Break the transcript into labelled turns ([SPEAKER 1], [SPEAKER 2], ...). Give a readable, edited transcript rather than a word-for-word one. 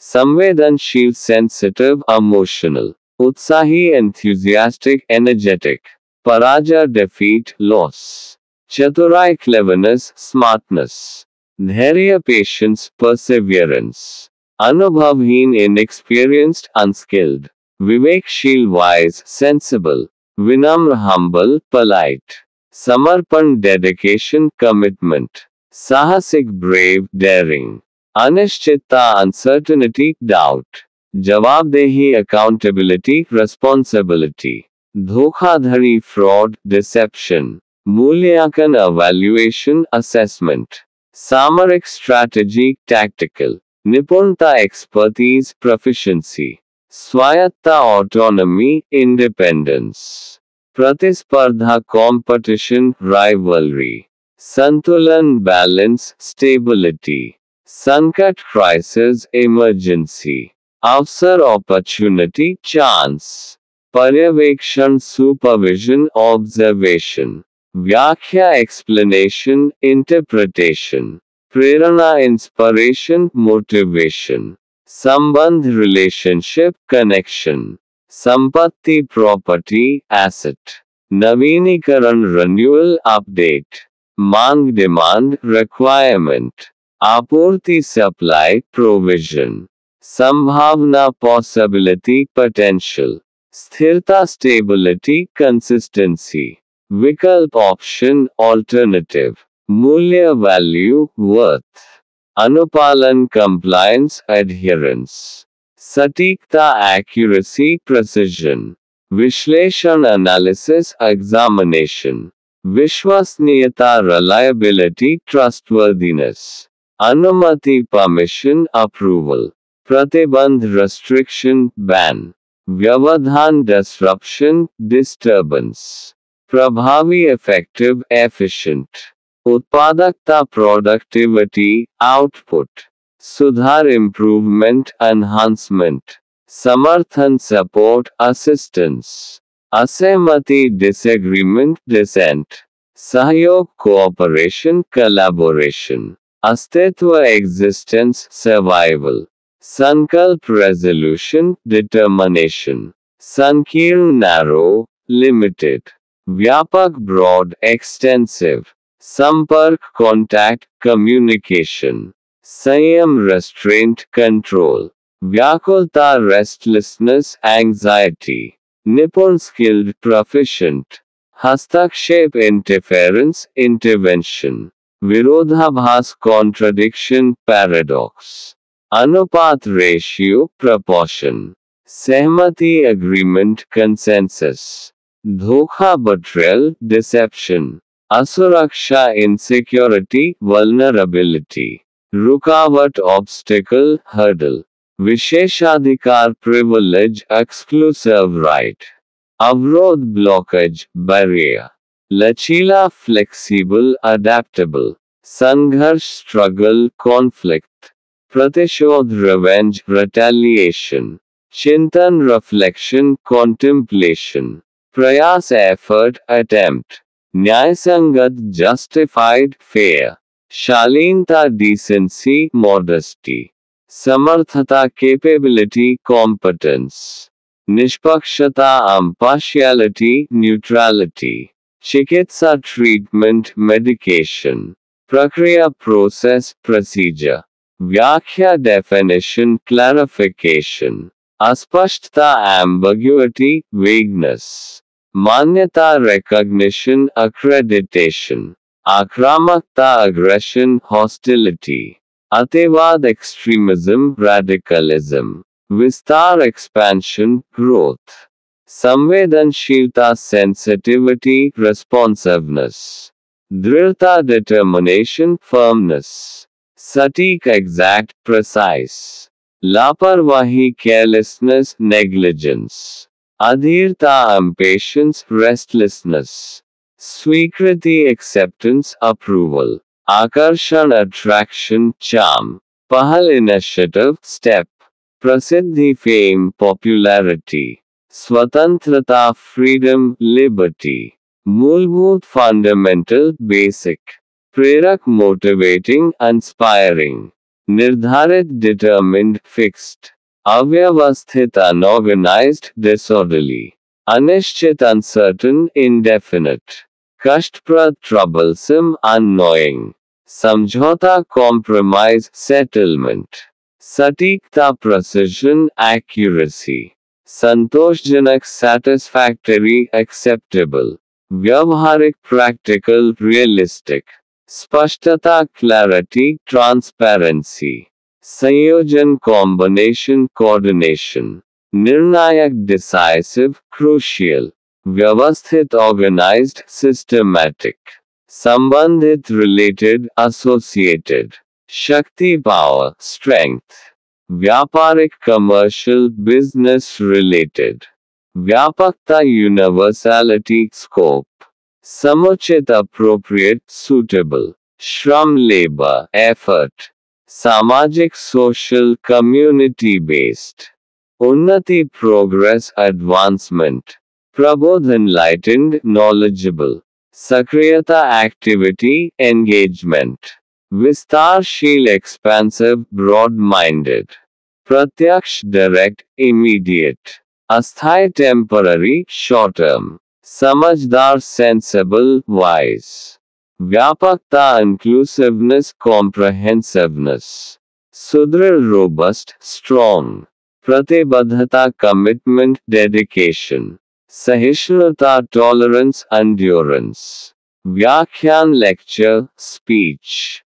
[SPEAKER 1] संवेदनशील sensitive emotional, उत्साही enthusiastic energetic, पराजय defeat loss, चतुराई cleverness smartness, धैर्य patience perseverance, अनुभवहीन inexperienced unskilled, विवेकशील wise sensible, विनम्र humble polite, समर्पण dedication commitment, साहसिक brave daring, अनिश्चितता uncertainty doubt, जवाबदेही accountability responsibility, धोखाधड़ी fraud deception, मूल्यांकन evaluation assessment, सामरिक strategy tactical, निपुणता expertise proficiency, स्वायत्ता autonomy independence, प्रतिस्पर्धा competition rivalry, संतुलन balance stability, संकट crisis emergency, अवसर opportunity chance, पर्यवेक्षण supervision observation, व्याख्या explanation interpretation, प्रेरणा inspiration motivation, संबंध relationship connection, संपत्ति property asset, नवीनीकरण renewal update, मांग demand requirement, आपूर्ति supply provision, संभावना possibility potential, स्थिरता stability consistency, विकल्प option alternative, मूल्य value worth, अनुपालन compliance adherence, सटीकता accuracy precision, विश्लेषण analysis examination, विश्वसनीयता reliability trustworthiness, अनुमति permission approval, प्रतिबंध restriction ban, व्यवधान disruption disturbance, प्रभावी effective efficient, उत्पादकता productivity output, सुधार improvement enhancement, समर्थन support assistance, असहमति disagreement dissent, सहयोग cooperation collaboration, अस्तित्व existence survival, संकल्प resolution determination, संकीर्ण narrow limited, व्यापक broad extensive, संपर्क contact communication, संयम restraint control, व्याकुलता restlessness anxiety, निपुण skilled proficient, हस्तक्षेप interference intervention, विरोधाभास contradiction paradox, अनुपात ratio proportion, सहमति agreement consensus, धोखा betrayal deception, असुरक्षा insecurity vulnerability, रुकावट obstacle hurdle, विशेषाधिकार privilege exclusive right, अवरोध blockage barrier, लचीला flexible adaptable, संघर्ष struggle conflict, प्रतिशोध revenge retaliation, चिंतन reflection contemplation, प्रयास effort attempt, न्यायसंगत justified fair, शालीनता decency modesty, समर्थता capability competence, निष्पक्षता impartiality neutrality, चिकित्सा treatment medication, प्रक्रिया process procedure, व्याख्या definition clarification, अस्पष्टता ambiguity vagueness, मान्यता recognition accreditation, आक्रामकता aggression hostility, अतिवाद extremism radicalism, विस्तार expansion growth, संवेदनशीलता sensitivity responsiveness, दृढ़ता determination firmness, सटीक exact precise, लापरवाही carelessness negligence, अधीरता impatience restlessness, स्वीकृति acceptance approval, आकर्षण attraction charm, पहल initiative step, प्रसिद्धि fame popularity, स्वतंत्रता freedom liberty, मूलभूत fundamental basic, प्रेरक motivating inspiring, निर्धारित determined fixed, अव्यवस्थित unorganized disorderly, अनिश्चित uncertain indefinite, कष्टप्रद troublesome annoying, समझौता compromise settlement, सटीकता precision accuracy, संतोषजनक satisfactory acceptable, व्यवहारिक practical realistic, स्पष्टता clarity transparency, संयोजन combination coordination, निर्णायक decisive crucial, व्यवस्थित organized systematic, संबंधित related associated, शक्ति power strength, व्यापारिक commercial business related, व्यापकता universality scope, समुचित appropriate suitable, श्रम labor effort, सामाजिक social community based, उन्नति progress advancement, Prabodh enlightened knowledgeable, सक्रियता activity engagement, विस्तारशील expansive broad minded, प्रत्यक्ष direct immediate, अस्थायी temporary short term, समझदार sensible wise, व्यापकता inclusiveness comprehensiveness, सुदृढ़ robust strong, प्रतिबद्धता commitment dedication, सहिष्णुता tolerance endurance, व्याख्यान lecture speech,